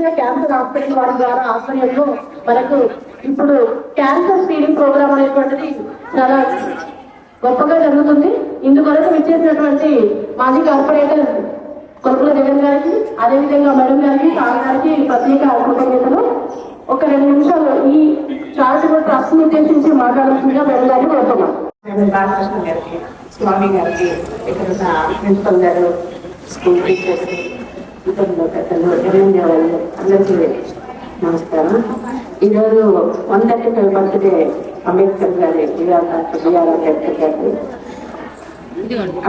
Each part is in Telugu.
విజయ క్యాన్సర్ హాస్పిటల్ వారి ద్వారా ఆధ్వర్యంలో మనకు ఇప్పుడు క్యాన్సర్ స్క్రీనింగ్ ప్రోగ్రామ్ అనేటువంటిది చాలా గొప్పగా జరుగుతుంది. ఇందుకొరకు విచ్చేసినటువంటి మాజీ కార్పొరేటర్ కొలుపుల జగన్ గారికి, అదేవిధంగా మేడం గారికి, సార్ గారికి ప్రత్యేక కృతజ్ఞతలు. ఒక 2 నిమిషాలు ఈ చారిటబుల్ ట్రస్ట్ ఉద్దేశించి మాట్లాడాల్సిందిగా మేడం గారిని కోరుతున్నాం. బాలకృష్ణ గారికి, స్వామి గారికి, ఇక్కడ ఉన్న ప్రిన్సిపల్ గారు, స్కూల్ టీచర్స్, ఇతరులు పెద్దలు, ఎమ్మెల్యే వాళ్ళు అందరికీ నమస్కారం. ఈరోజు 135వ బర్త్డే అంబేద్కర్ గారి అంబేద్కర్ గారి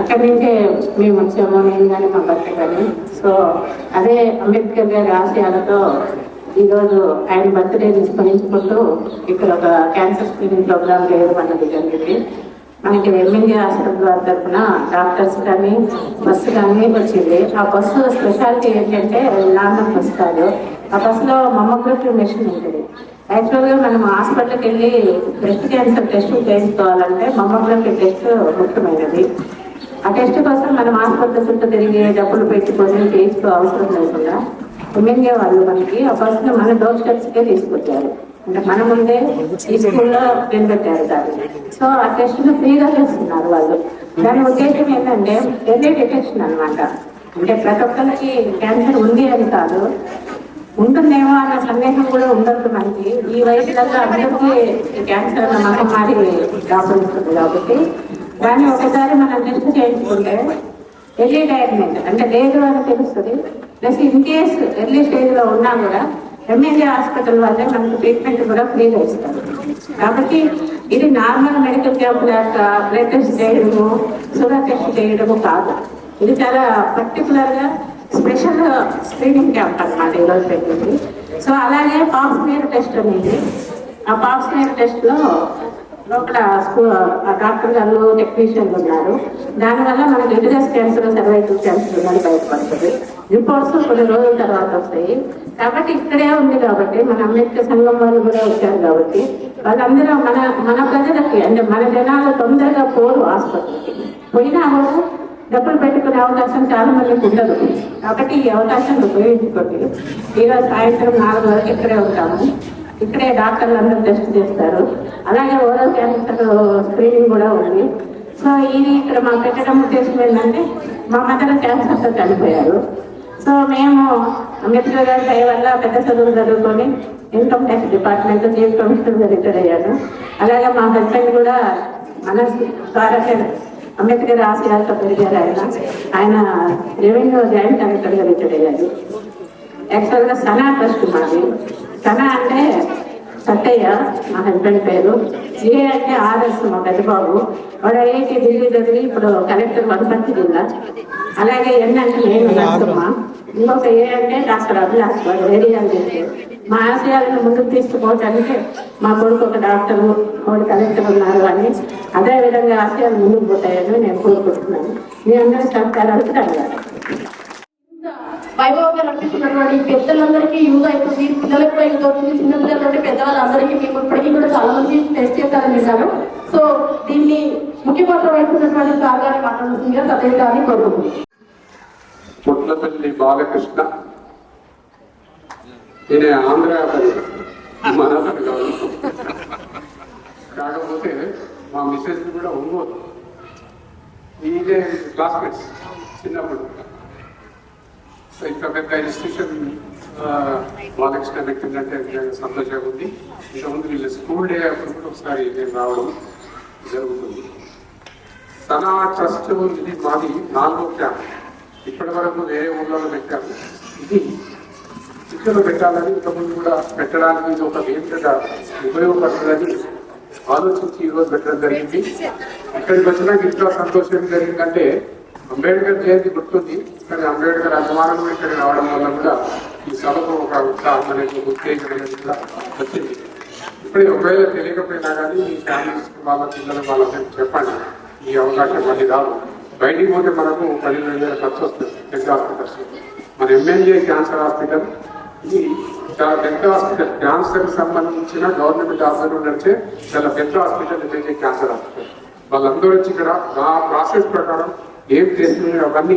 అక్కడి నుంచే మేము వచ్చాము, నేను కానీ మా భర్త కానీ. సో అదే అంబేద్కర్ గారి ఆశయాలతో ఈరోజు ఆయన బర్త్డేని స్మరించుకుంటూ ఇక్కడ ఒక క్యాన్సర్ స్క్రీనింగ్ ప్రోగ్రామ్ చేయడం అన్నది జరిగింది. మనకి ఎమ్మెల్యే హాస్పిటల్ వారి తరఫున డాక్టర్స్ కానీ బస్సు కానీ వచ్చింది. ఆ బస్సు స్పెషాలిటీ ఏంటంటే లాంగ్ బస్ కాదు. ఆ బస్సులో మమ్మోగ్రఫీ మెషిన్ ఉంటుంది. యాక్చువల్గా మనం హాస్పిటల్కి వెళ్ళి బ్రెస్ట్ క్యాన్సర్ టెస్ట్ చేయించుకోవాలంటే మమ్మోగ్రఫీ టెస్ట్ ముఖ్యమైనది. ఆ టెస్ట్ కోసం మనం హాస్పిటల్ చుట్టూ తిరిగి డబ్బులు పెట్టుకొని చేయించుకో అవసరం లేకుండా ఎమ్మెల్యే వాళ్ళు మనకి ఆ బస్సును మన డోర్ స్టెప్స్కే తీసుకొచ్చారు. అంటే మన ముందే ఈ స్కూల్లో నిలబెట్టారు దాన్ని. సో ఆ టెస్ట్ను ఫ్రీగా చేస్తున్నారు వాళ్ళు. దాని ఉద్దేశం ఏంటంటే ఎర్లీ డిటెక్షన్ అనమాట. అంటే ప్రతి ఒక్కరికి క్యాన్సర్ ఉంది అని కాదు, ఉంటుందేమో అన్న సందేహం కూడా ఉండదు. మనకి ఈ వయసులలో అందరికీ క్యాన్సర్ అన్న మహమ్మారి దాపురిస్తుంది కాబట్టి దాన్ని ఒకసారి మనం టెస్ట్ చేయించుకుంటే ఎర్లీ డయాగ్నోస్ అంటే లేదు అని తెలుస్తుంది. ప్లస్ ఇన్ కేస్ ఎర్లీ స్టేజ్లో ఉన్నా కూడా ఎమ్మెల్యే హాస్పిటల్ వాళ్ళే మనకు ట్రీట్మెంట్ కూడా ఫ్రీగా ఇస్తారు. కాబట్టి ఇది నార్మల్ మెడికల్ క్యాంప్ లాగా బ్లడ్ టెస్ట్ చేయడము, షుగర్ టెస్ట్ చేయడము కాదు. ఇది చాలా పర్టికులర్గా స్పెషల్ స్క్రీనింగ్ క్యాంప్ అనమాట ఈరోజు పెట్టింది. సో అలాగే పాప్స్మియర్ టెస్ట్ అనేది, ఆ పాప్స్మియర్ టెస్ట్లో లోపల డాక్టర్ గారు టెక్నీషియన్లు ఉన్నారు. దానివల్ల మనకి యూటరస్ క్యాన్సర్, సర్వైకల్ క్యాన్సర్ ఉందని బయటపడుతుంది. రిపోర్ట్స్ కొన్ని రోజుల తర్వాత వస్తాయి. కాబట్టి ఇక్కడే ఉంది కాబట్టి మన అంబేద్కర్ సంఘం వాళ్ళు కూడా వచ్చారు కాబట్టి వాళ్ళందరూ మన ప్రజలకి అంటే మన జనాలు తొందరగా పోరు హాస్పిటల్కి. పోయినా కూడా డబ్బులు పెట్టుకునే అవకాశం చాలా మందికి ఉండదు. కాబట్టి ఈ అవకాశాన్ని ఉపయోగించుకోండి. ఈరోజు సాయంత్రం 4 వరకు ఇక్కడే ఉంటాము. ఇక్కడే డాక్టర్లు అందరూ టెస్ట్ చేస్తారు. అలాగే ఓరల్ క్యాన్సర్ స్క్రీనింగ్ కూడా ఉంది. సో ఇది ఇక్కడ మా పెట్టడం ఉద్దేశం ఏంటంటే మా మదర్ క్యాన్సర్తో చనిపోయారు. సో మేము అంబేద్కర్ గారి దయ వల్ల పెద్ద చదువులు చదువుకొని ఇన్కమ్ ట్యాక్స్ డిపార్ట్మెంట్ చీఫ్ కమిషనర్గా రిటైర్ అయ్యాను. అలాగే మా హస్బెండ్ కూడా మన ద్వారా అంబేద్కర్ ఆశయాలతో పెరిగారు. ఆయన రెవెన్యూ జాయింట్ కలెక్టర్గా రిటైర్ అయ్యారు. యాక్చువల్గా సనా ట్రస్ట్ మాది. సనా అంటే సత్తయ్య మా హస్బెండ్ పేరు, ఏ అంటే ఆర్ఎస్ మా పెద్దబాబు. వాడు ఐఐటి ఢిల్లీ చదివి ఇప్పుడు కలెక్టర్ వనపర్తి జిల్లా. అలాగే ఎన్ అంటే నేను నరసమ్మ. ఇంకొక ఏ అంటే డాక్టర్ అభిలాష్, వాడు రేడియాలజిస్ట్. మా ఆశయాలను ముందుకు తీసుకుపోవటానికి మా కొడుకు ఒక డాక్టరు, వాడు కలెక్టర్ ఉన్నారు అని అదేవిధంగా ఆశయాలు ముందుకు పోతాయని నేను కోరుకుంటున్నాను. మీ అందరూ సహకారాలకు ధన్యవాదాలు. వైభవంగా నడిపిస్తున్నటువంటి పెద్దలందరికీ యూజ్ అవుతుంది. పిల్లలకు యూజ్ అవుతుంది. చిన్నపిల్లల నుండి పెద్దవాళ్ళందరికీ మేము ఇప్పటికీ కూడా చాలా మంది టెస్ట్ చేస్తారని విన్నాను. సో దీన్ని ముఖ్య పాత్ర వహిస్తున్నటువంటి సార్ గారిని మాట్లాడుతుందిగా సతీష్ గారిని కోరుకుంటున్నాను. పుట్లపల్లి బాలకృష్ణ, ఈయన ఆంధ్ర మనసుడు కాదు. కాకపోతే మా మిస్సెస్ కూడా ఒంగోలు. ఈయన క్లాస్మేట్స్ చిన్నప్పుడు. ఇంత పెద్ద ఇన్స్టిట్యూషన్ బాలకృష్ణ పెట్టిందంటే సంతోషంగా ఉంది. ఇంతకుముందు వీళ్ళ స్కూల్ డే అప్పుడు కూడా ఒకసారి నేను రావడం జరుగుతుంది. సనా ట్రస్ట్ ఇది మాది 4వ క్యాంప్. ఇప్పటి వరకు వేరే ఊళ్ళలో పెట్టాము. ఇది ఇక్కడ పెట్టాలని ఇంతకుముందు కూడా పెట్టడానికి ఇది ఒక వేదికగా ఉపయోగపడుతుందని ఆలోచించి ఈరోజు పెట్టడం జరిగింది. ఇక్కడికి వచ్చినాక ఇంట్లో సంతోషం జరిగిందంటే అంబేద్కర్ జయంతి గుర్తుంది, కానీ అంబేద్కర్ అభిమానం ఇక్కడ రావడం వల్ల కూడా ఈ సభకు ఒక ఉత్సాహం అనేది, ఉత్తేజం అనేది కూడా వచ్చింది. ఇప్పుడు ఒకవేళ తెలియకపోయినా కానీ మీ ఫ్యామిలీస్ వాళ్ళ పిల్లలు వాళ్ళకి చెప్పండి, ఈ అవకాశం మళ్ళీ రాదు. బయటికి పోతే మనకు 10,000 ఖర్చు వస్తుంది పెద్ద హాస్పిటల్స్. మన ఎమ్మెల్యే క్యాన్సర్ హాస్పిటల్ ఇది చాలా పెద్ద హాస్పిటల్. క్యాన్సర్ సంబంధించిన గవర్నమెంట్ హాస్పిటల్ నడిచే చాలా పెద్ద హాస్పిటల్ ఎమ్మెల్యే క్యాన్సర్ హాస్పిటల్. వాళ్ళందరూ వచ్చి ఇక్కడ ఆ ప్రాసెస్ ప్రకారం ఏం చేస్తున్నాయో అవన్నీ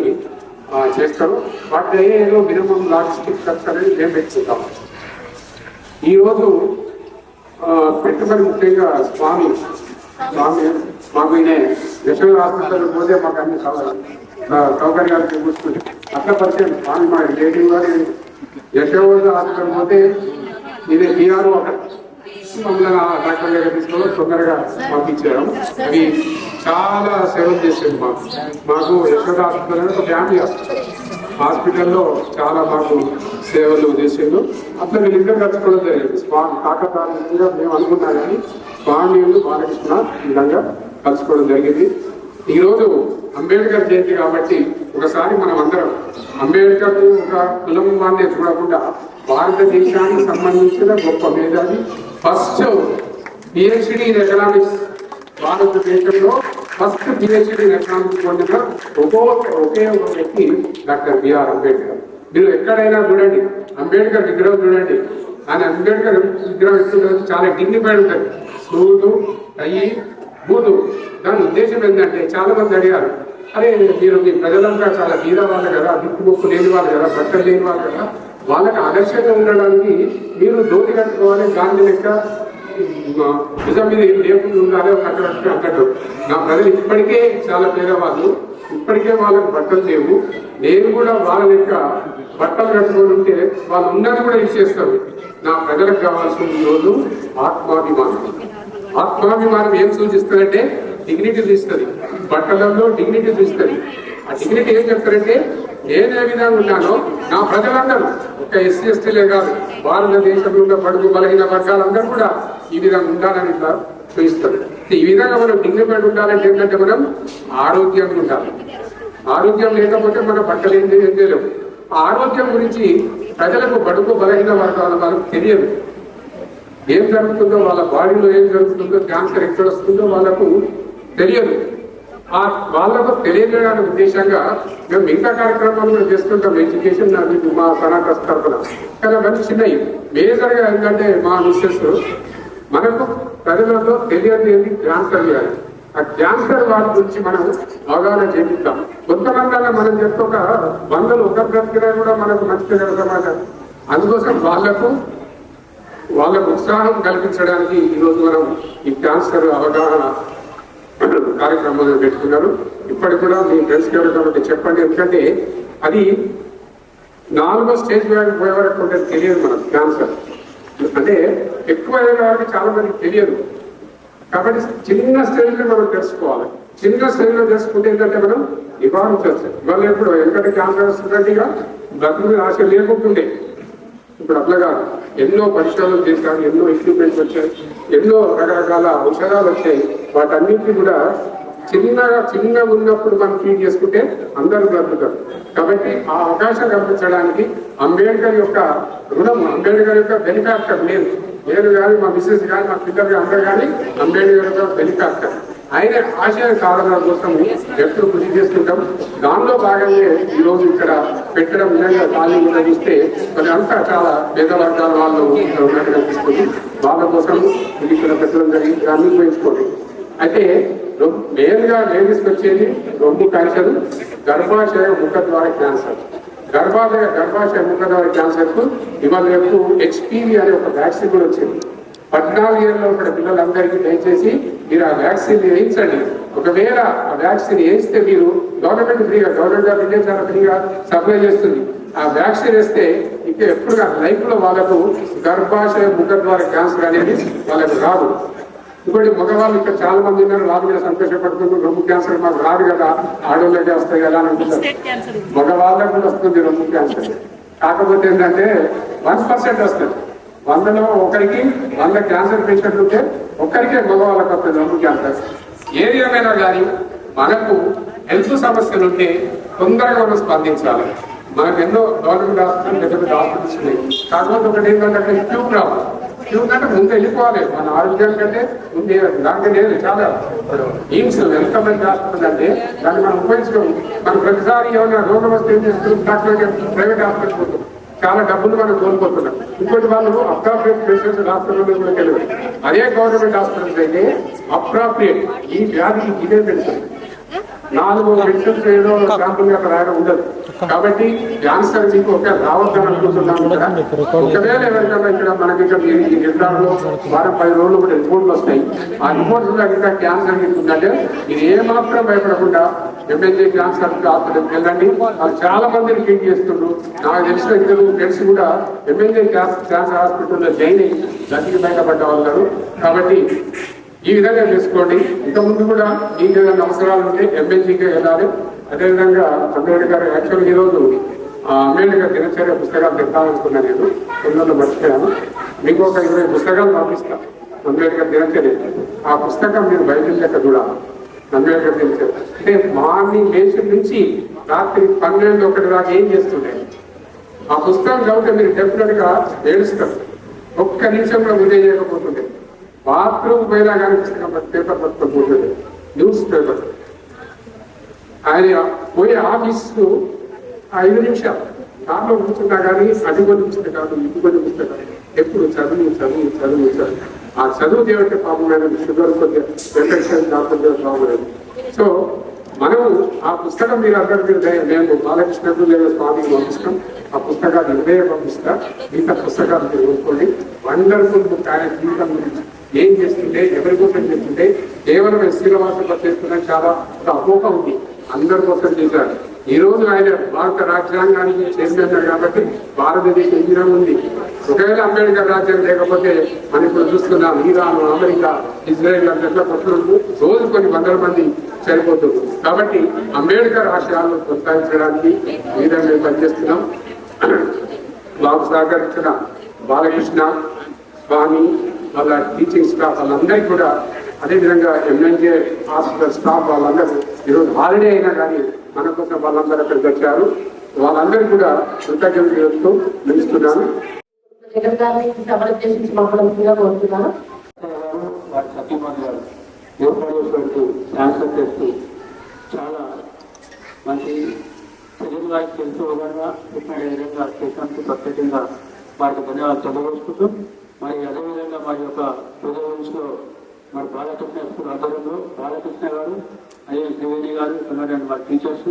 చేస్తారు. వాటి ఏదో మినిమం లాజిస్టిక్ ఖర్చు అనేది మేము పెట్టుకుంటాం. ఈరోజు పెట్టుబడి ముఖ్యంగా స్వామి మాకు ఈయన యశోద హాస్పిటల్ పోతే మాకు అన్ని సౌకర్యాలు చూస్తుంది. అట్లా పరిచయం స్వామి మా రిలేటివ్ గారు యశోద హాస్పిటల్ పోతే ఇదే బీఆర్ఓ అక్కడ మమ్మల్ని డాక్టర్ దగ్గర తీసుకోవడం తొందరగా పంపించారు. అవి చాలా సేవలు చేసేది మాకు యశోద హాస్పిటల్ అనేది ఒక ఫ్యామిలీ హాస్పిటల్లో చాలా మాకు సేవలు చేసేది. అట్లా వీళ్ళిద్దరు కలుసుకోవడం జరిగింది. స్వామి కాకతాళీయంగా మేము అనుకున్నా కానీ స్వామి బాలకృష్ణ ఈ విధంగా కలుసుకోవడం జరిగింది. ఈరోజు అంబేద్కర్ జయంతి కాబట్టి ఒకసారి మనం అందరం అంబేద్కర్ ఒక కులం వాడినే చూడకుండా భారతదేశానికి సంబంధించిన గొప్ప మేధావి, ఫస్ట్ పిహెచ్డి ఇన్ ఎకనామిక్స్, భారతదేశంలో ఫస్ట్ పిహెచ్డి ఇన్ ఎకనామిక్స్ పొందిన ఒకే ఒక వ్యక్తి డాక్టర్ బిఆర్ అంబేద్కర్. మీరు ఎక్కడైనా చూడండి అంబేద్కర్ విగ్రహం చూడండి, ఆయన అంబేద్కర్ విగ్రహం ఎప్పుడు చాలా డిగ్నిఫైడ్ ఉంటుంది. సూటు అయ్యి బూటు. దాని ఉద్దేశం ఏంటంటే చాలా మంది అడిగారు, అరే మీరు మీ ప్రజలంతా చాలా బీద వాళ్ళు కదా, దిక్కుముక్కు లేని వాళ్ళు కదా, బట్టలు లేని వాళ్ళు కదా, వాళ్ళకి ఆదర్శంగా ఉండడానికి మీరు ధోతి కట్టుకోవాలి, గాంధీ లెక్క నిజం మీద ఏం లేకుండా ఉండాలి అన్నట్టు. నా ప్రజలు ఇప్పటికే చాలా పేదవాళ్ళు, ఇప్పటికే వాళ్ళకి బట్టలు లేవు. నేను కూడా వాళ్ళ లెక్క బట్టలు కట్టుకొని ఉంటే వాళ్ళు ఉన్నది కూడా ఇచ్చేస్తారు. నా ప్రజలకు కావాల్సిన రోజు ఆత్మాభిమానం. ఆత్మాభిమానం ఏం సూచిస్తుందంటే డిగ్నిటీ ఇస్తుంది, బట్టలలో డిగ్నిటీ ఇస్తుంది. ఆ డిగ్నిటీ ఏం చెప్తారంటే నేను ఏ విధంగా ఉన్నానో నా ప్రజలందరూ, ఒక ఎస్సీ ఎస్టీలే కాదు, భారతదేశంలో ఉన్న బడుగు బలహీన వర్గాలందరూ కూడా ఈ విధంగా ఉండాలని ఇట్లా చూపిస్తారు. ఈ విధంగా మనం డిగ్నిఫైడ్ ఉండాలంటే ఏంటంటే మనం ఆరోగ్యంగా ఉండాలి. ఆరోగ్యం లేకపోతే మన బట్టలు ఏం చేయలేము. ఆరోగ్యం గురించి ప్రజలకు బడుగు బలహీన వర్గాల వాళ్ళకు తెలియదు. ఏం జరుగుతుందో, వాళ్ళ బాడీలో ఏం జరుగుతుందో, క్యాన్సర్ ఎక్కడ వస్తుందో వాళ్ళకు తెలియదు. వాళ్ళకు తెలియజేయడానికి ఉద్దేశంగా మేము మిగతా కార్యక్రమాలు కూడా చేస్తుంటాం. ఎడ్యుకేషన్ మా సనాతన తరఫున కానీ మంచి చిన్నవి. మేజర్గా ఏంటంటే మా మిస్సెస్ మనకు ప్రజలలో తెలియదు క్యాన్సర్ వ్యాధి. ఆ క్యాన్సర్ వాటి గురించి మనం అవగాహన చేపిస్తాం. కొంతమంది మనం చెప్తే ఒక 100 ఒకరు బ్రతికినా కూడా మనకు మంచిగా జరుగుతామట. అందుకోసం వాళ్ళకు ఉత్సాహం కల్పించడానికి ఈరోజు మనం ఈ క్యాన్సర్ అవగాహన కార్యక్రమాలు పెట్టుకున్నారు. ఇప్పటికి కూడా మీ ఫ్రెండ్స్ గారు కాబట్టి చెప్పండి, ఎందుకంటే అది 4వ స్టేజ్ పోయే వరకు ఉంటుంది తెలియదు మనకు. క్యాన్సర్ అంటే ఎక్కువ కాబట్టి చాలా మందికి తెలియదు. కాబట్టి చిన్న స్టేజ్లో మనం తెలుసుకోవాలి. చిన్న స్టేజ్లో తెలుసుకుంటే ఏంటంటే మనం నివారించవచ్చు. ఇవాళ ఇప్పుడు ఎందుకంటే క్యాన్సర్ వస్తుందంటే ఇక బ్రతుకు మీద ఆశ లేకుంటుండే. ఇప్పుడు అట్లా కాదు, ఎన్నో పరిశోధనలు చేశారు, ఎన్నో ఎక్విప్మెంట్స్ వచ్చాయి, ఎన్నో రకరకాల ఔషధాలు వచ్చాయి. వాటన్నింటినీ కూడా చిన్నగా ఉన్నప్పుడు మనం ట్రీట్ చేసుకుంటే అందరూ బ్రతుకుతారు. కాబట్టి ఆ అవకాశం కల్పించడానికి అంబేద్కర్ యొక్క రుణం, అంబేద్కర్ యొక్క బెనిఫాక్టర్ నేను కానీ మా మిస్సెస్ కానీ మా పిల్లలు కానీ అందరూ కానీ అంబేద్కర్ యొక్క బెనిఫాక్టర్. ఆయన ఆశయ సాధన కోసం ఎప్పుడు కృషి చేసుకుంటాం. దానిలో భాగంగా ఈరోజు ఇక్కడ పెట్టడం విధంగా ఖాళీ కూడా చూస్తే మరి అంతా చాలా పేద వర్గాల వాళ్ళు ఉన్నట్టు కనిపిస్తుంది. వాళ్ళ కోసం ఇక్కడ పెట్టడం జరిగింది. అన్ని ఉపయోగించుకోండి. అయితే మెయిన్గా లేడీస్కి వచ్చేది రొమ్ము క్యాన్సర్, గర్భాశయ ముఖద్వార క్యాన్సర్. గర్భాశయ ముఖద్వార క్యాన్సర్కు ఇవాళ రేపు HPV అనే ఒక వ్యాక్సిన్ కూడా వచ్చింది. 14 ఏళ్ళలో ఉన్న పిల్లలందరికీ దయచేసి మీరు ఆ వ్యాక్సిన్ వేయించండి. ఒకవేళ ఆ వ్యాక్సిన్ వేస్తే మీరు గవర్నమెంట్ ఆఫ్ ఇండియా చాలా ఫ్రీగా సప్లై చేస్తుంది. ఆ వ్యాక్సిన్ వేస్తే ఇక ఎప్పుడు లైఫ్ లో వాళ్ళకు గర్భాశయ ముఖద్వార క్యాన్సర్ అనేది వాళ్ళకు రాదు. ఇంకోటి మగవాళ్ళు ఇక్కడ చాలా మంది ఉన్నారు, వాళ్ళు కూడా సంతోషపడుతున్నారు. రొమ్ము క్యాన్సర్ మాకు రాదు కదా, ఆడవాళ్ళకి వస్తాయి కదా అని అంటున్నారు. మగవాళ్ళకు కూడా వస్తుంది రొమ్ము క్యాన్సర్. కాకపోతే ఏంటంటే 1% వస్తుంది. 100లో ఒకరికి 100 క్యాన్సర్ పేషెంట్లు ఉంటే ఒక్కరికే మగవాళ్ళకి వస్తుంది రొమ్ము క్యాన్సర్. ఏది ఏమైనా కానీ మనకు హెల్త్ సమస్యలు ఉంటే తొందరగా మనం స్పందించాలి. మనకు ఎన్నో గవర్నమెంట్ హాస్పిటల్ పెద్ద పెద్ద హాస్పిటల్స్ ఉన్నాయి. కాకపోతే ఒకటి ఏంటంటే అక్కడ క్యూ రావు. క్యూ కంటే ముందు వెళ్ళిపోవాలి. మన ఆరోగ్యం కంటే ముందు దానికంటే చాలా ఎయిమ్స్ ఎంతమంది హాస్పిటల్ అంటే దాన్ని మనం ఉపయోగించుకోము. మనం ప్రతిసారి ఏమైనా రోగం వస్తే ఏం చేస్తున్నాం, డాక్టర్ ప్రైవేట్ హాస్పిటల్ పోతాం, చాలా డబ్బులు మనం కోల్పోతున్నాం. ఇంకోటి వాళ్ళు అప్రాప్రియేట్ పేషెంట్స్ హాస్పిటల్ కూడా తెలియదు. అదే గవర్నమెంట్ హాస్పిటల్స్ అయితే అప్రాప్రియేట్ ఈ వ్యాధికి ఇదే పెడుతుంది. 4 మెడిసిన్స్ ఏదో శాంపుల్ అక్కడ రాయడం ఉండదు. కాబట్టి క్యాన్సర్ మీకు ఒక రావద్దని అనుకుంటున్నాను ఇక్కడ. ఒకవేళ ఎవరికైనా ఇక్కడ మనకి ఇక్కడ ఈ జిల్లాలో వారం 10 రోజులు కూడా రిపోర్ట్లు వస్తాయి. ఆ రిపోర్ట్స్ ఇంకా క్యాన్సర్ ఉందంటే మీరు ఏమాత్రం భయపడకుండా ఎంఎల్ఏ క్యాన్సర్ హాస్పిటల్కి వెళ్ళండి. వాళ్ళు చాలా మందిని ట్రీట్ చేస్తుండ్రు. నాకు తెలిసిన ఇద్దరు ఫ్రెండ్స్ కూడా ఎంఎల్ఏ క్యాన్సర్ హాస్పిటల్లో జాయిన్ అయ్యి గతికి బయటపడ్డ వాళ్ళు. కాబట్టి ఈ విధంగా చేసుకోండి. ఇంతకుముందు కూడా మీకు ఏదైనా అవసరాలు ఉంటే ఎంఎల్జీకే వెళ్ళాలి. అదేవిధంగా అంబేద్కర్ యాక్చువల్గా ఈరోజు అంబేద్కర్ దినచర్య పుస్తకాలు తెద్దామనుకున్నాను. నేను పిల్లలు మర్చిపోయాను. మీకు ఒక 20 పుస్తకాలు పంపిస్తాను అంబేద్కర్ దినచర్య. ఆ పుస్తకం మీరు బయట లెక్క చూడాలి. అంబేద్కర్ దినచర్య అంటే మార్నింగ్ లేచి నుంచి రాత్రి 12-1 దాకా ఏం చేస్తుండే ఆ పుస్తకం చదివితే మీరు డెఫినెట్ గా ఏడుస్తారు. ఒక్క నిమిషం కూడా ఉదయం చేయకపోతుండే. బాత్రూమ్ పోయినా కానీ పుస్తకం పేపర్ పట్టుకోకపోతుండే. న్యూస్ పేపర్ ఆయన పోయే ఆఫీసు 5 నిమిషాలు దాంట్లో కూర్చున్నా కానీ అది కొన్ని పుస్తకాలు ఇది కొన్ని పుస్తకాలు ఎప్పుడు చదువు ఆ చదువు చేయబట్టే పాపం అనేది షుగర్ కొద్దిగా ఇన్ఫెక్షన్ కాకుండా బాగులేదు. సో మనము ఆ పుస్తకం మీరు అందరూ మేము బాలకృష్ణ లేదా స్వామికి పంపిస్తాం. ఆ పుస్తకాలు ఇవే పంపిస్తా. మిగతా పుస్తకాలు మీరు కొనుక్కోండి. Wonderful book. ఆయన జీవితం గురించి ఏం చేస్తుంటే ఎవరి కోసం చేస్తుంటే కేవలం శ్రీనివాసంలో చేస్తున్న చాలా ఒక అపోహ ఉంది. అందరి కోసం చేశారు. ఈ రోజు ఆయన భారత రాజ్యాంగానికి చైర్మన్ కాబట్టి భారతదేశ ఇంజనం ఉంది. ఒకవేళ అంబేద్కర్ రాజ్యం లేకపోతే మనం ఇప్పుడు చూస్తున్నాం ఇరాన్, అమెరికా, ఇజ్రాయెల్ అంతా కొట్టుకుంటూ రోజు కొన్ని 100 మంది చనిపోతుంది. కాబట్టి అంబేద్కర్ ఆశయాలను కొనసాగించడానికి ఈ విధంగా మేము పనిచేస్తున్నాం. మాకు సహకరించిన బాలకృష్ణ, స్వామి, వాళ్ళ టీచింగ్ స్టాఫ్ వాళ్ళందరికీ కూడా, అదేవిధంగా ఎంఎన్జే హాస్పిటల్ స్టాఫ్ వాళ్ళందరూ ఈరోజు హాలిడే అయినా కానీ మన కోసం వాళ్ళందరూ అక్కడికి వచ్చారు. వాళ్ళందరికీ కూడా కృతజ్ఞతలు చేస్తూ నిలుస్తున్నాను. జగన్ గారిని సభలు ఉద్దేశించి మాట్లాడుతుందిగా కోరుతున్నాను. వారి సత్యమని గారు ఏర్పడేటువంటి క్యాన్సర్ టెస్ట్ చాలా మంచి తెలుగు వారికి తెలుసు విధంగా చెప్పిన విధంగా చేసినందుకు ప్రత్యేకంగా వారికి ధన్యవాదాలు తెలియజేసుకుంటూ, మరి అదేవిధంగా వారి యొక్క హృదయంలో మరి బాలకృష్ణ స్కూల్ ఆధ్వర్యంలో బాలకృష్ణ గారు, అదే త్రివేణి గారు, ఉన్నటువంటి వారి టీచర్స్,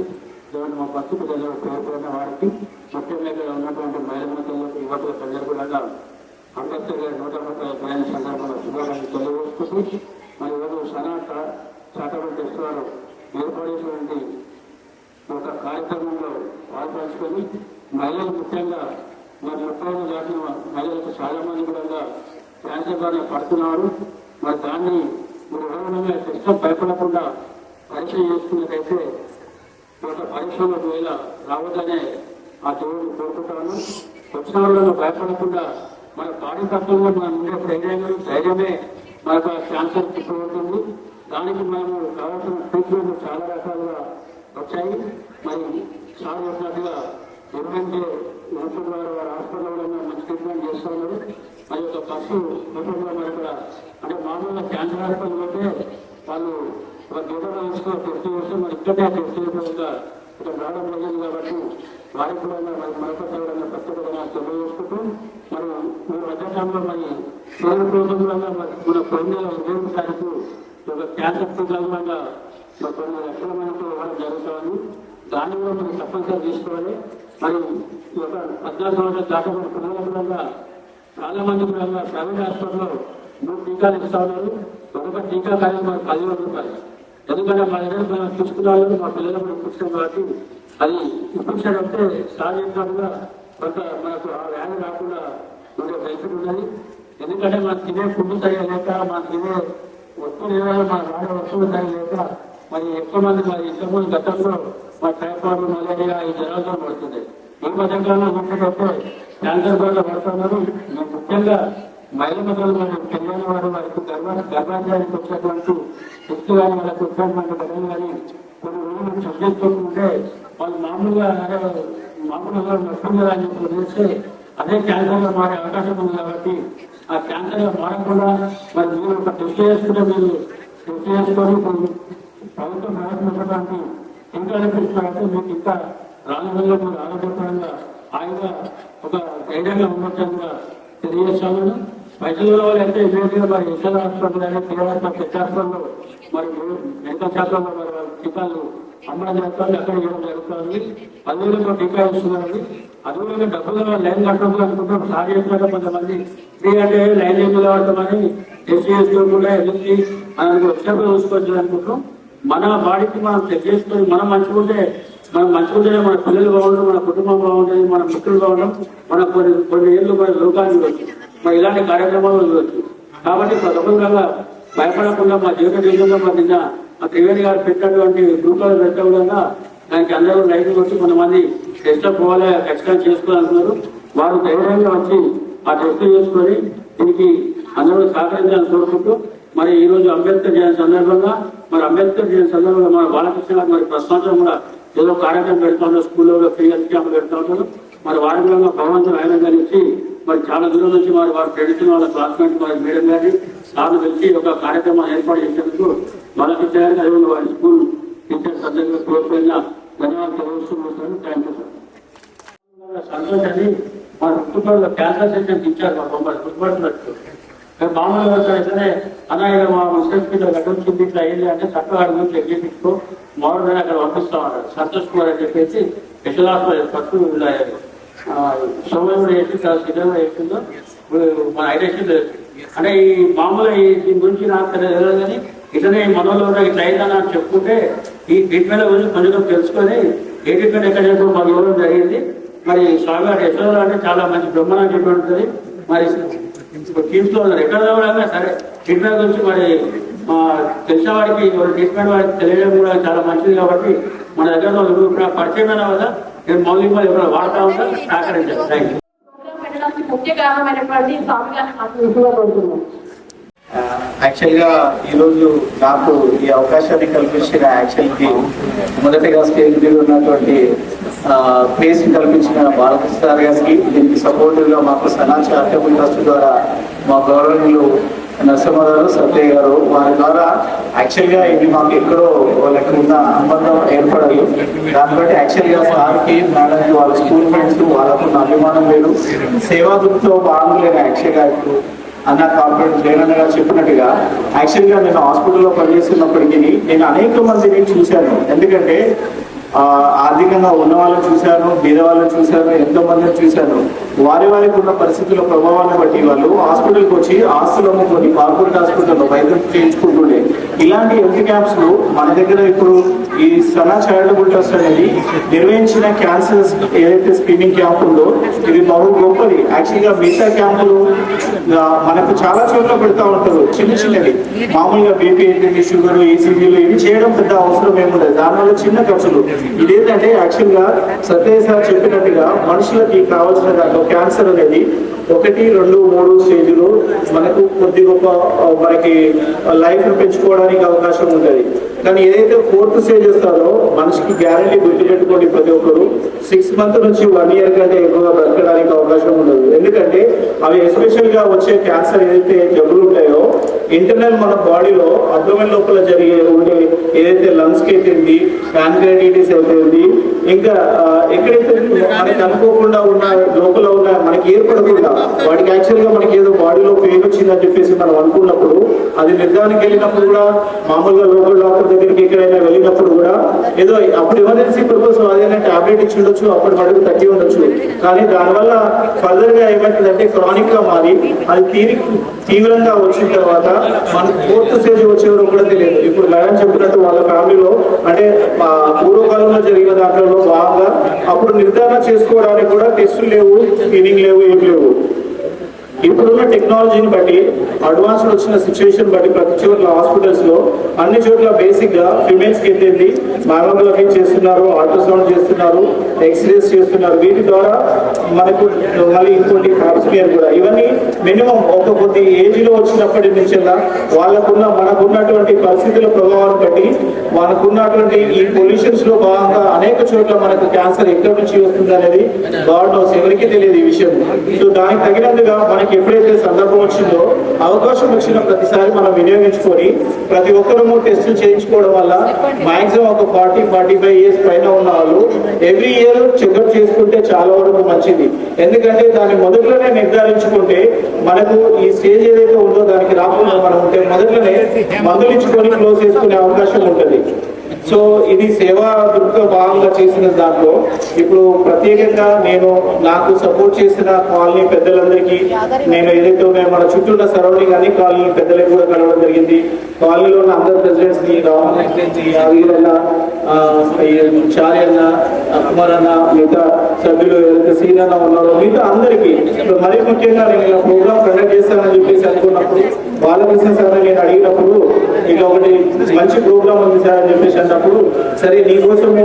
మా పసుపు ప్రజలు పేర్కొన్న వారికి ముఖ్యంగా ఉన్నటువంటి మహిళలకు యువకుల ప్రజలు కూడా అంబేద్కర్ గారి 130వ సందర్భంలో శుభాకాంక్షలు తెలియజేసుకుంటూ, మరి ఈరోజు చాటబడి టెస్ట్ వారు ఏర్పడేటువంటి ఒక కార్యక్రమంలో పాల్పంచుకొని మహిళలు ముఖ్యంగా మరి 30 దాటిన మహిళలకు చాలా మంది కూడా క్యాన్సర్ బారిన పడుతున్నారు. మరి దాన్ని మీరు వివరంగా టెస్ట్ భయపడకుండా పరీక్ష చేసుకున్నట్టయితే ఒక పరీక్షలో ఒకవేళ రావద్దనే ఆ దేవుడు కోరుకుంటాను. వచ్చిన వాళ్ళలో భయపడకుండా మన కార్యకర్తల్లో మనం ఉండే ధైర్యమే మనకు క్యాన్సర్ తీసుకుంటుంది. దానికి మనము కావాల్సిన ట్రీట్మెంట్ చాలా రకాలుగా వచ్చాయి. మరి చాలా వచ్చినట్టుగా ఎవరంటే నర్సులు వారు వారి హాస్పిటల్లో మంచి ట్రీట్మెంట్ చేస్తూ ఉన్నారు. మరి ఒక బస్సు రూపంలో మరి కూడా అంటే మామూలుగా క్యాన్సర్ హాస్పిటల్ పోతే వాళ్ళు ఒక గేదర్ హౌస్లో టెస్ట్ చేస్తే మరి ఇక్కడే టెస్ట్ చేయకుండా ఇక్కడ రావడం జరిగింది. కాబట్టి వారికి కూడా మరొకసారి ప్రత్యేకంగా తెలియజేసుకుంటూ, మరి మీ మధ్యకాలంలో మరి కేంద్ర ప్రభుత్వం కూడా మన పొందేల 20 తారీఖు ఒక క్యాన్సర్ టీకాలుగా కొన్ని లక్షల మందికి ఇవ్వడం జరుగుతుంది. దాన్ని కూడా మనం తప్పనిసరి తీసుకోవాలి. మరి ఈ యొక్క 14 సంవత్సరాల దాకా మన పిల్లల చాలా మంది కూడా ప్రైవేట్ హాస్పిటల్లో 3 టీకాలు ఇస్తా ఉన్నారు. ఒక్కొక్క టీకా ఖరీదు మనకు 10,000 రూపాయలు. ఎందుకంటే మా దగ్గర మనం చూసుకున్నాము, మా పిల్లలు కూడా చూస్తాం కాబట్టి అది ఇప్పించడం అంటే సాధించడంగా కొంత మనకు ఆ వ్యాధి రాకుండా మనకు బెనిఫిట్ ఉన్నది. ఎందుకంటే మనం తినే ఫుడ్ సరిగా లేక, మనం తినే వస్తువులు ఏదైనా మన వాడే వస్తువులు సరిగా లేక మరి ఎక్కువ మంది మరి ఇంతకుముందు గతంలో మా టైఫాయిడ్, మలేరియా ఈ జ్వరాలతో పడుతుంది. ఈ మధ్యకాలంలో ఉన్నట్టు క్యాన్సర్ బాగా పడుతున్నారు. ముఖ్యంగా మహిళ మధ్యలో మనం తెలియని వారు వారికి గర్భాశయానికి వచ్చినటువంటి వ్యక్తి కానీ వాళ్ళకు ట్రీట్మెంట్ కలిగి కానీ కొన్ని రోజులు చదివేసుకుంటుంటే వాళ్ళు మామూలుగా నష్టంగా అని తెలిస్తే అదే క్యాన్సర్గా మారే అవకాశం ఉంది. కాబట్టి ఆ క్యాన్సర్గా మారకుండా మరి మీరు ఒక టెస్ట్ చేసుకుంటే మీరు టెస్ట్ చేసుకొని ప్రభుత్వం ప్రవేశపెట్టడానికి ఇంకా అనిపిస్తున్నారంటే మీకు ఇంకా రాజకీయంలో మీరు ఆరోగ్యపరంగా ఆయన ఒక ధైర్యంగా ఉండొచ్చంగా తెలియజేస్తాను. వైద్యుల వాళ్ళు అయితే ఇమీడియట్గా మరి ఎస్ఎల్ హాస్పిటల్ కానీ కేవలం పెద్ద హాస్పిటల్లో మరి మెంటల్ శాఖలో మరి టీకాలు అమ్మడం జరుగుతుంది, అక్కడ ఇవ్వడం జరుగుతుంది. 10,000 టీకా ఇస్తున్నారు. అదేవిధంగా డబ్బులు లైన్ కట్టడం అనుకుంటాం. సార్ చేసినట్టు కొంతమంది ఫ్రీ అంటే లైన్ ఎందుకు వాడతామని టెస్ట్ చేసుకోకుండా ఎందుకు మనకు వచ్చినప్పుడు చూసుకోవచ్చు అనుకుంటాం. మన బాడీకి మనం చెక్ చేసుకొని మనం మంచిగుంటేనే మన పిల్లలు బాగుంటాం, మన కుటుంబం బాగుంటుంది, మన మిత్రులు బాగుంటాం, మన కొన్ని ఏళ్ళు మన లోకాన్ని ఇవ్వచ్చు, మరి ఇలాంటి కార్యక్రమాలు ఇవ్వచ్చు. కాబట్టి ప్రతికూలంగా భయపడకుండా మా జీవితంలో మరి నిన్న మా త్రివేణి గారు పెట్టినటువంటి గ్రూపులు పెట్టడం వల్ల దానికి అందరూ లైట్ వచ్చి కొంతమంది టెస్ట్లో పోవాలి ఖచ్చితంగా చేసుకోవాలనుకున్నారు. వారు ధైర్యంగా వచ్చి ఆ టెస్ట్ చేసుకొని దీనికి అందరూ సహకరించాలని కోరుకుంటూ మరి ఈరోజు అంబేద్కర్ జయంతి సందర్భంగా మన బాలకృష్ణ గారు మరి ప్రస్తుతం కూడా ఏదో కార్యక్రమం పెడతా ఉంటారు, స్కూల్లో ఫ్రీ హెల్త్ క్యాంప్ పెడతా ఉంటారు. మరి వారంగా భగవంతుడు ఆయన గారి నుంచి మరి చాలా దూరం నుంచి వారు ప్రేరిస్తున్న వాళ్ళ క్లాస్మేట్ మరి మేడం గారిని సార్లు కలిసి ఒక కార్యక్రమాన్ని ఏర్పాటు చేసేందుకు బాలకృష్ణ గారికి అదేవిధంగా వారి స్కూల్ టీచర్స్ అందరికీ కోల్పోయిన ధన్యవాదాలు తెలుస్తున్నాను. Thank you sir. సంతోషాన్ని మా కుటుంబంలో క్యాన్సర్ సెంటర్ ఇచ్చారు. మా బొమ్మలు గుర్తుపడుతున్నట్టు మామూలుగా అయితేనే అన్నయ్య మా ముస్లింస్ మీద గడ్డొచ్చింది ఇట్లా అయింది అంటే చక్కగా గురించి ఎగ్జిబిట్కో మామూలుగా అక్కడ పంపిస్తామన్నారు. సంతోష్ కుమార్ అని చెప్పేసి యశోదాస్ ఫస్ట్ సోమవారం వేసి సిద్ధంగా వేసిందో మన ఐడెంటిటీ తెలుసు. అంటే ఈ మామూలుగా దీని గురించి నాకు తెలియదు కానీ ఇట్లనే మనలో ఇట్లా అయిందని అని చెప్పుకుంటే ఈ ట్రీట్మెంట్ గురించి కొంచెం తెలుసుకొని ఏ ట్రీట్మెంట్ ఎక్కడ చేసుకో మాకు ఇవ్వడం జరిగింది. మరి స్వామి గారు యశోద అంటే చాలా మంచి బ్రహ్మాండం ట్రీట్మెంట్ ఉంటుంది. మరి టీమ్స్లో ఉన్నారు ఎక్కడ కూడా సరే ట్రీట్మెంట్ గురించి మరి తెలిసిన వాడికి ట్రీట్మెంట్ వాడికి తెలియడం కూడా చాలా మంచిది. కాబట్టి మన దగ్గర పరిచయం అయినా కదా నేను మౌలిక ఎవరైనా వాడుతూ ఉంటా సహకరించాను. Thank you. ముఖ్య కారణమైనటువంటి స్వామి గారిని యాక్చువల్గా ఈరోజు నాకు ఈ అవకాశాన్ని కల్పించిన యాక్చువల్కి మొదటగా స్టేజ్ మీద ఉన్నటువంటి ప్లేస్ కల్పించిన బాలకృష్ణ గారికి, దీనికి సపోర్టివ్గా మాకు సనా చారిటబుల్ ట్రస్ట్ ద్వారా మా గౌరవనీయులు నరసింహారావు సత్య గారు వారి ద్వారా యాక్చువల్గా ఇది మాకు ఎక్కడో వాళ్ళకి ఉన్న సంబంధం ఏర్పడదు. దాన్ని బట్టి యాక్చువల్గా సార్కి మేడంకి వాళ్ళ స్కూల్ ఫ్రెండ్స్ వాళ్ళకున్న అభిమానం లేదు, సేవా దృష్టిలో బాగులేదు. యాక్చువల్గా ఇప్పుడు అన్న కార్పొరేట్ జయనన్న గారు చెప్పినట్టుగా యాక్చువల్గా నేను హాస్పిటల్లో పనిచేస్తున్నప్పటికీ నేను అనేక మందిని చూశాను. ఎందుకంటే ఆర్థికంగా ఉన్న వాళ్ళని చూశాను, బీద వాళ్ళని చూశాను, ఎంతో మందిని చూశాను. వారికి ఉన్న పరిస్థితుల ప్రభావాన్ని బట్టి వాళ్ళు హాస్పిటల్కి వచ్చి ఆస్తులు అమ్ముకొని కార్పొరేట్ హాస్పిటల్లో వైద్యం చేయించుకుంటుండే. ఇలాంటి హెల్త్ క్యాంప్స్ మన దగ్గర ఇప్పుడు ఈ సనా చారిటబుల్ ట్రస్ట్ అనేది నిర్వహించిన క్యాన్సర్ ఏదైతే స్క్రీనింగ్ క్యాంప్ ఉందో ఇది బహు గొప్పది. యాక్చువల్గా మిగతా క్యాంపులు మనకు చాలా చోట్ల పెడతా ఉంటారు, చిన్నవి మామూలుగా బీపీ ఏంటి, షుగర్, ఈసీజీలు ఇవి చేయడం పెద్ద అవసరం ఏముండదు, దానివల్ల చిన్న ఖర్చులు. ఇదేంటంటే యాక్చువల్గా సత్య సార్ చెప్పినట్టుగా మనుషులకి కావాల్సిన దాంట్లో క్యాన్సర్ అనేది 1, 2, 3 స్టేజ్లు మనకు కొద్ది గొప్ప మనకి లైఫ్ పెంచుకోవడానికి అవకాశం ఉంటుంది. కానీ ఏదైతే 4th స్టేజ్ వస్తారో మనిషికి గ్యారంటీ గుర్తుపెట్టుకోండి, ప్రతి ఒక్కరు 6 months నుంచి 1 year కంటే ఎక్కువగా బ్రతకడానికి అవకాశం ఉండదు. ఎందుకంటే అవి ఎస్పెషల్గా వచ్చే క్యాన్సర్ ఏదైతే జబ్బులు ఉంటాయో ఇంటర్నల్ మన బాడీలో అబ్డోమెన్ లోపల జరిగే ఉండే ఏదైతే లంగ్స్కి అయితేంది, ప్యాన్క్రియాటిస్ అయితేంది, ఇంకా ఎక్కడైతే మనకి అనుకోకుండా ఉన్న లోపల ఉన్న మనకి ఏర్పడకుండా వాటికి యాక్చువల్గా మనకి ఏదో బాడీలో పెయిన్ వచ్చిందని చెప్పేసి మనం అనుకున్నప్పుడు అది నిర్ధారణకి వెళ్ళినప్పుడు కూడా మామూలుగా లోకల్ డాక్టర్ దగ్గరికి ఎక్కడైనా వెళ్ళినప్పుడు కూడా ఏదో అప్పుడు ఎమర్జెన్సీ పర్పస్ అదేనా టాబ్లెట్ ఇచ్చి ఉండొచ్చు, అప్పటి మటుకు తగ్గి ఉండొచ్చు. కానీ దానివల్ల ఫర్దర్గా ఏమంటుందంటే క్రానిక్గా మారి అది తీవ్రంగా వచ్చిన తర్వాత మనకు 4th స్టేజ్ వచ్చేవారు కూడా తెలియదు. ఇప్పుడు మేడం చెప్పినట్టు వాళ్ళ ఫ్యామిలీలో అంటే పూర్వకాలంలో జరిగిన దాంట్లో బాగా అప్పుడు నిర్ధారణ చేసుకోవడానికి కూడా టెస్టులు లేవు, స్క్రీనింగ్ లేవు, ఏం లేవు. ఇప్పుడున్న టెక్నాలజీని బట్టి అడ్వాన్స్డ్ వచ్చిన సిచ్యువేషన్ బట్టి ప్రతి చోట్ల హాస్పిటల్స్లో అన్ని చోట్ల బేసిక్గా ఫిమేల్స్కి అయితే మ్యామోగ్రఫీ చేస్తున్నారు, అల్ట్రాసౌండ్ చేస్తున్నారు, ఎక్స్రేస్ చేస్తున్నారు. వీటి ద్వారా మనకు మళ్ళీ ఇంకోటి ప్యాప్స్మియర్ కూడా, ఇవన్నీ మినిమం ఒక కొద్ది ఏజ్లో వచ్చినప్పటి నుంచి మనకున్నటువంటి పరిస్థితుల ప్రభావాన్ని బట్టి మనకున్నటువంటి ఈ పొల్యూషన్స్లో భాగంగా అనేక చోట్ల మనకు క్యాన్సర్ ఎక్కడి నుంచి వస్తుంది అనేది గాడ్ నోస్, ఎవరికీ తెలియదు ఈ విషయం. సో దానికి తగినందుగా మనకి ఎప్పుడైతే సందర్భం వచ్చిందో అవకాశం వచ్చిన ప్రతిసారి మనం వినియోగించుకొని ప్రతి ఒక్కరూ టెస్టులు చేయించుకోవడం వల్ల మాక్సిమం ఒక 40-45 years పైన ఉన్న వాళ్ళు ఎవ్రీ ఇయర్ చెకప్ చేసుకుంటే చాలా వరకు మంచిది. ఎందుకంటే దాన్ని మొదట్లోనే నిర్ధారించుకుంటే మనకు ఈ స్టేజ్ ఏదైతే ఉందో దానికి రాకుండా మనం ఉంటే మొదట్లోనే మందులు ఇచ్చుకొని క్లోజ్ చేసుకునే అవకాశం ఉంటుంది. సో ఇది సేవా దృక్తో భాగంగా చేసిన దాంట్లో ఇప్పుడు ప్రత్యేకంగా నేను నాకు సపోర్ట్ చేసిన కాలనీ పెద్దలందరికీ నేను ఏదైతే ఉన్నాయో మన చుట్టూ ఉన్న సరౌండింగ్ అన్ని కాలనీ పెద్దలకు కూడా కలవడం జరిగింది. కాలనీలో ఉన్న అందరు ప్రెసిడెంట్స్ ని రామన్న చారి అన్న కుమార్ అన్న మిగతా సభ్యులు ఎవరైతే సీన్ అన్న ఉన్నారో మిగతా అందరికీ మరీ ముఖ్యంగా నేను ఇలా ప్రోగ్రామ్ కండక్ట్ చేస్తానని చెప్పేసి అనుకున్నప్పుడు బాలకృష్ణ సార్ నేను అడిగినప్పుడు ఇక ఒకటి మంచి ప్రోగ్రామ్ ఉంది సార్ అని చెప్పేసి అన్నప్పుడు సరే నీకోసము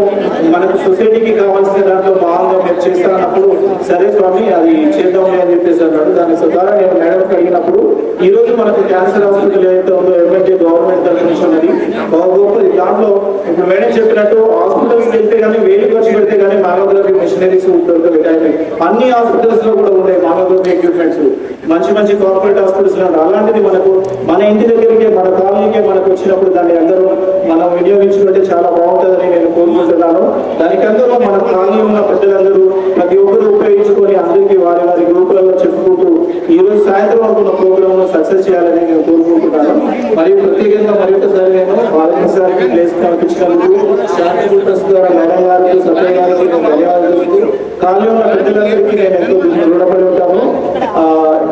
మనకు సొసైటీకి కావాల్సిన దాంట్లో భాగంగా మీరు చేస్తానన్నప్పుడు సరే స్వామి అది చేద్దాంలే అని చెప్పేసి అన్నాడు. దాని ద్వారా నేను మేడంకి అడిగినప్పుడు ఈ రోజు మనకు క్యాన్సర్ హాస్పిటల్ ఏదైతే ఉందో ఎంఎల్ఏ గవర్నమెంట్ తరఫు అది గొప్పది. దాంట్లో ఇప్పుడు మేడం చెప్పినట్టు హాస్పిటల్స్కి వెళ్తే కానీ వేలు ఖర్చు పెడితే కానీ మామోగ్రఫీ మెషినరీస్ దొరకలేదు. అన్ని హాస్పిటల్స్ లో కూడా ఉన్నాయి మామోగ్రఫీ ఎక్విప్మెంట్స్, మంచి మంచి కార్పొరేట్ హాస్పిటల్స్ లో. అలాంటిది మనకు మన ఇంటి దగ్గరికి మన కాలనీకే మనకు వచ్చినప్పుడు దాన్ని అందరూ మనం వినియోగించుకుంటే చాలా బాగుంటుందని నేను కోరుకుంటున్నాను. దానికి అందరూ మన కాలనీ ఉన్న ప్రజలందరూ ప్రతి ఒక్కరు ఉపయోగించుకొని అందరికీ వారి వారి గ్రూపులలో చెప్పుకుంటూ ఈ రోజు సాయంత్రం అనుకున్న ప్రోగ్రామ్ సక్సెస్ చేయాలని నేను కోరుకుంటున్నాను. మరియు ప్రత్యేకంగా మరొకసారి నేను బాలకృష్ణ సార్కి ప్లేస్ కల్పించినందుకు శాంతి ట్రస్ట్ ద్వారా మేడం గారికి సత్య గారికి నేను ధన్యవాదాలు. కాలనీ ఉన్న ప్రజలందరికీ నేను ఎంతో రుణపడి ఉంటాను.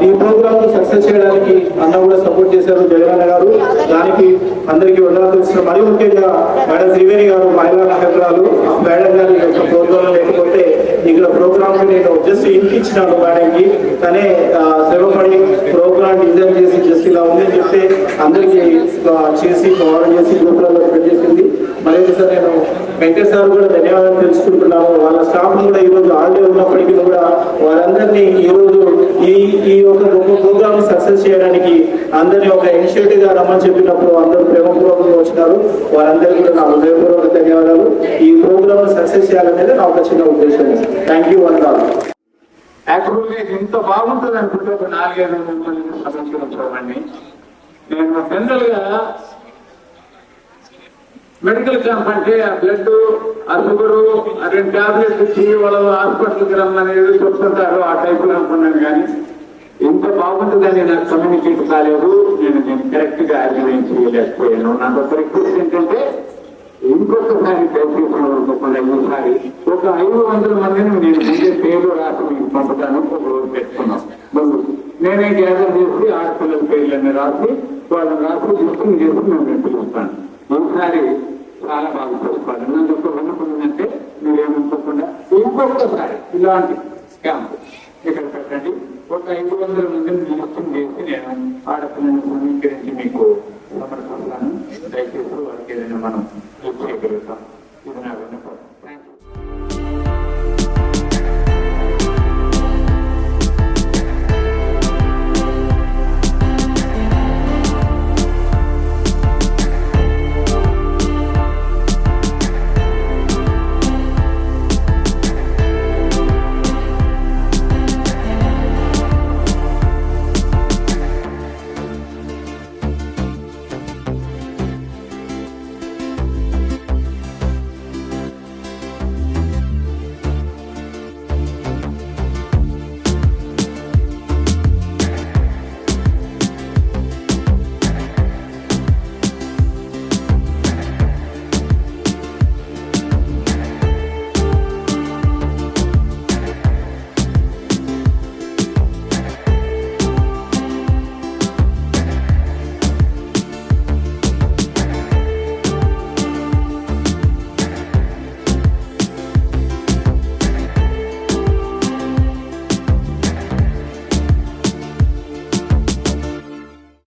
ఈ ప్రోగ్రామ్ సక్సెస్ చేయడానికి అన్న కూడా సపోర్ట్ చేశారు జగనన్న గారు. దానికి అందరికీ వందనాలు తెలుసు. మరీ ముఖ్యంగా మేడం శ్రీవేణి గారు మహిళా నాయకురాలు మేడం గారి యొక్క ప్రోగ్రామ్ లేకపోతే ఇక్కడ ప్రోగ్రామ్ నేను జస్ట్ ఇంటిచ్చినాను మేడంకి. తనే శ్రమపడి ప్రోగ్రామ్ డిజైన్ చేసి జస్ట్ ఇలా ఉందని చెప్తే అందరికీ చేసి ఫార్వర్డ్ చేసి గ్రూప్లలో స్ప్రెడ్ చేసింది. మరొకసారి నేను వెంకటేష్ సార్ కూడా ధన్యవాదాలు తెలుసుకుంటున్నాను. వాళ్ళ స్టాఫ్ కూడా ఈ రోజు హాలిడే ఉన్నప్పటికీ కూడా వారందరినీ ఈ రోజు ఈ ఒక గొప్ప ప్రోగ్రామ్ సక్సెస్ చేయడానికి అందరినీ ఒక ఇనిషియేటివ్ గా రమ్మని చెప్పినప్పుడు అందరూ ప్రేమపూర్వకంగా వచ్చినారు. వారందరికీ కూడా నా హృదయపూర్వక ధన్యవాదాలు. ఈ ప్రోగ్రామ్ సక్సెస్ చేయాలనేది నా ఒక చిన్న ఉద్దేశం. థ్యాంక్ యూ అన్నారు. యాక్చువల్గా ఇంత బాగుంటుంది అనుకుంటే ఒక 4-5 సంవత్సరం చూడండి. నేను జనరల్ గా మెడికల్ క్యాంప్ అంటే ఆ బ్లడ్ ఆ షుగరు ఆ 2 టాబ్లెట్స్ ఇచ్చి వాళ్ళు హాస్పిటల్కి రమ్మనేది చెప్తుంటారు. ఆ టైపులో అనుకున్నాను కానీ ఇంత బాగుంటుందని నాకు కమ్యూనికేట్ కాలేదు. నేను కరెక్ట్ గా ఆర్గనైజ్ చేయలేకపోయాను. నాకు ఒక రిక్వెస్ట్ ఏంటంటే ఇంకొకసారి దయచేసి ఈసారి ఒక 500 మందిని నేను ముందే పేర్లు రాసి మీకు పంపుతాను. ఒక రోజు పెట్టుకున్నాం ముందు నేనే గ్యాదర్ చేసి ఆడపిల్లల పేర్లన్నీ రాసి వాళ్ళని రాసి డిస్టింగ్ చేసి మేము పిలుస్తాను. ఈసారి చాలా బాగా చూసుకోవాలి. నన్ను ఒక విన్నపంటే మీరేమనుకోకుండా ఇంకొకసారి ఇలాంటి క్యాంప్ ఇక్కడ పెట్టండి. ఒక 500 మందిని లిస్టింగ్ చేసి నేను ఆడపిల్లని సమీకరించి మీకు సమర్పిస్తాను. దయచేసి వారికి ఏదైనా మనం చేయగలుగుతాం. ఇది నా విన్నపం.